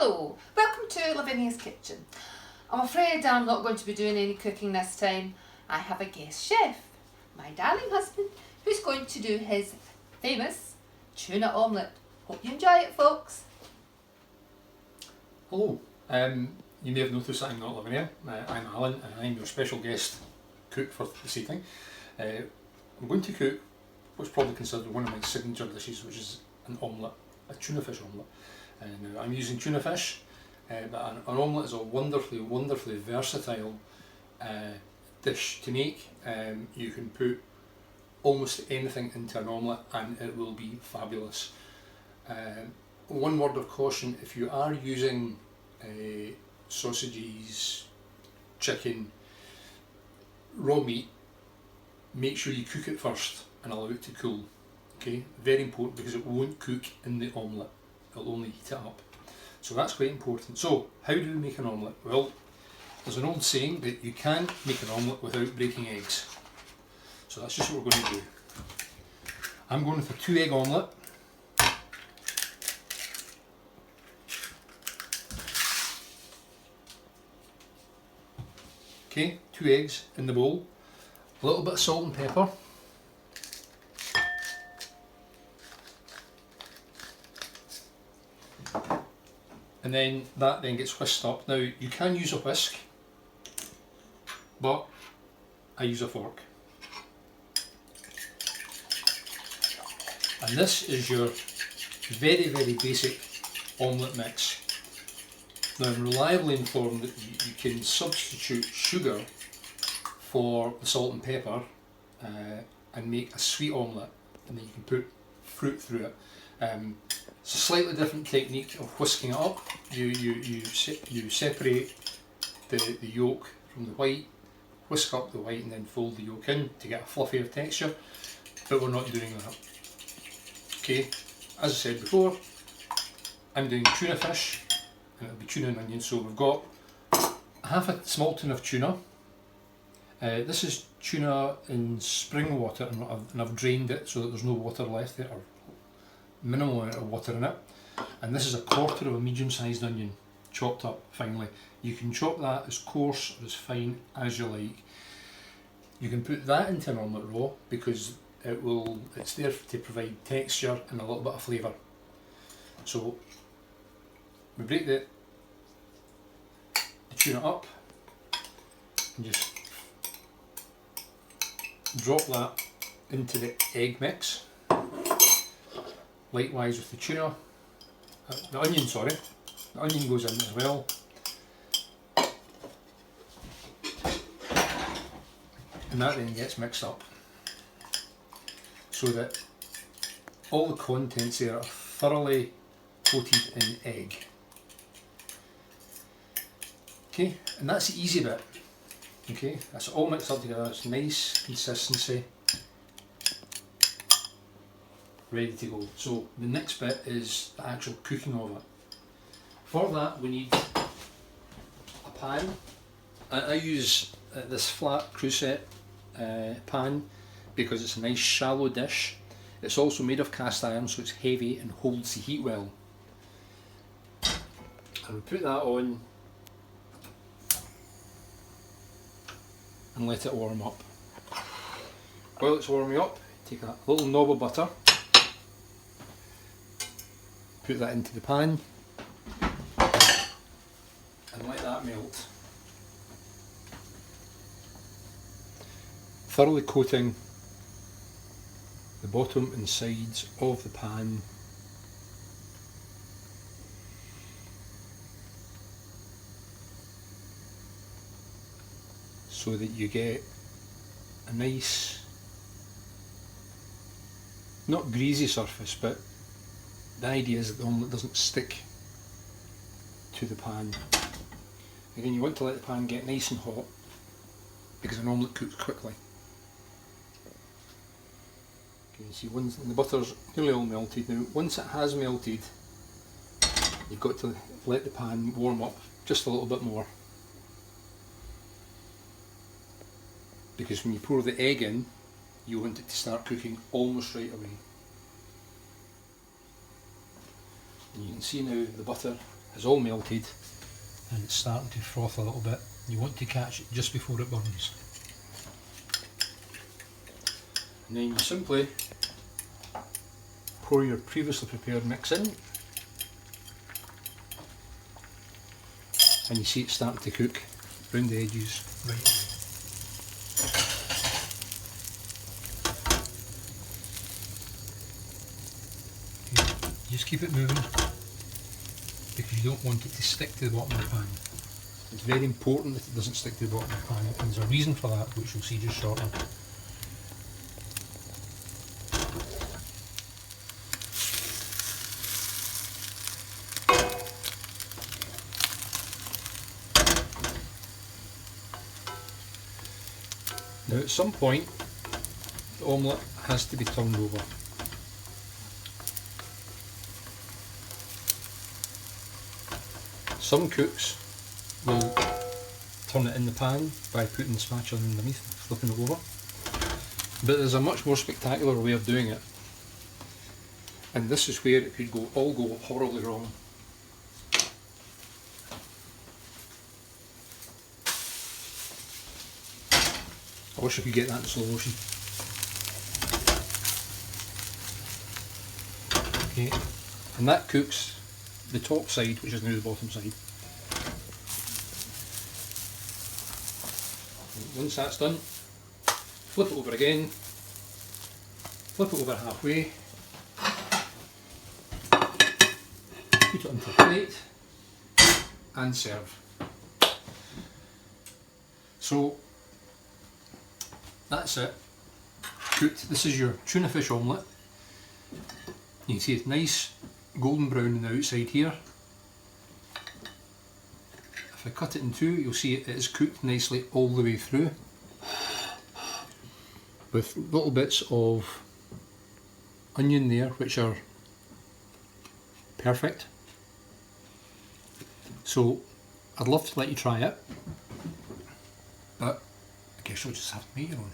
Hello, welcome to Lavinia's kitchen. I'm afraid I'm not going to be doing any cooking this time. I have a guest chef, my darling husband, who's going to do his famous tuna omelette. Hope you enjoy it, folks. Hello, you may have noticed that I'm not Lavinia. I'm Alan and I'm your special guest cook for this evening. I'm going to cook what's probably considered one of my signature dishes, which is an omelette, a tuna fish omelette. Now I'm using tuna fish, but an omelette is a wonderfully versatile dish to make. You can put almost anything into an omelette and it will be fabulous. One word of caution: if you are using sausages, chicken, raw meat, make sure you cook it first and allow it to cool. Okay, very important, because it won't cook in the omelette, it'll only heat it up. So that's quite important. So how do we make an omelette? Well, there's an old saying that you can't make an omelette without breaking eggs. So that's just what we're going to do. I'm going for 2 egg omelette. Okay, 2 eggs in the bowl, a little bit of salt and pepper, and then that gets whisked up. Now you can use a whisk, but I use a fork. And this is your very basic omelette mix. Now I'm reliably informed that you can substitute sugar for the salt and pepper and make a sweet omelette, and then you can put fruit through it. It's a slightly different technique of whisking it up. You separate the yolk from the white, whisk up the white and then fold the yolk in to get a fluffier texture, but we're not doing that. Okay, as I said before, I'm doing tuna fish, and it'll be tuna and onion. So we've got half a small tin of tuna. This is tuna in spring water, and I've drained it so that there's no water left there, or minimal amount of water in it. And this is a quarter of a medium-sized onion, chopped up finely. You can chop that as coarse or as fine as you like. You can put that into an omelette raw because it's there to provide texture and a little bit of flavour. So we break the tuna up and just drop that into the egg mix. Likewise with the tuna, the onion goes in as well. And that then gets mixed up so that all the contents there are thoroughly coated in egg. Okay, and that's the easy bit. Okay, that's all mixed up together, it's nice consistency, ready to go. So the next bit is the actual cooking of it. For that we need a pan. I use this flat Creuset pan because it's a nice shallow dish. It's also made of cast iron, so it's heavy and holds the heat well. And we put that on and let it warm up. While it's warming up, take a little knob of butter, put that into the pan and let that melt, thoroughly coating the bottom and sides of the pan. So that you get a nice, not greasy surface, but the idea is that the omelette doesn't stick to the pan. Again, you want to let the pan get nice and hot because an omelette cooks quickly. You can see once the butter's nearly all melted. Now once it has melted, you've got to let the pan warm up just a little bit more, because when you pour the egg in, you want it to start cooking almost right away. And you can see now the butter is all melted and it's starting to froth a little bit. You want to catch it just before it burns. And then you simply pour your previously prepared mix in, and you see it starting to cook round the edges right away. Just keep it moving because you don't want it to stick to the bottom of the pan. It's very important that it doesn't stick to the bottom of the pan, and there's a reason for that which you'll see just shortly. Now at some point the omelette has to be turned over. Some cooks will turn it in the pan by putting the spatula underneath, flipping it over. But there's a much more spectacular way of doing it. And this is where it could all go horribly wrong. I wish I could get that in slow motion. Okay, and that cooks the top side, which is now the bottom side. Once that's done, flip it over again, flip it over halfway, put it onto a plate and serve. So that's it, cooked. This is your tuna fish omelette. You can see it's nice golden brown on the outside here. If I cut it in two, you'll see it is cooked nicely all the way through, with little bits of onion there which are perfect. So I'd love to let you try it, but I guess you'll just have to make your own.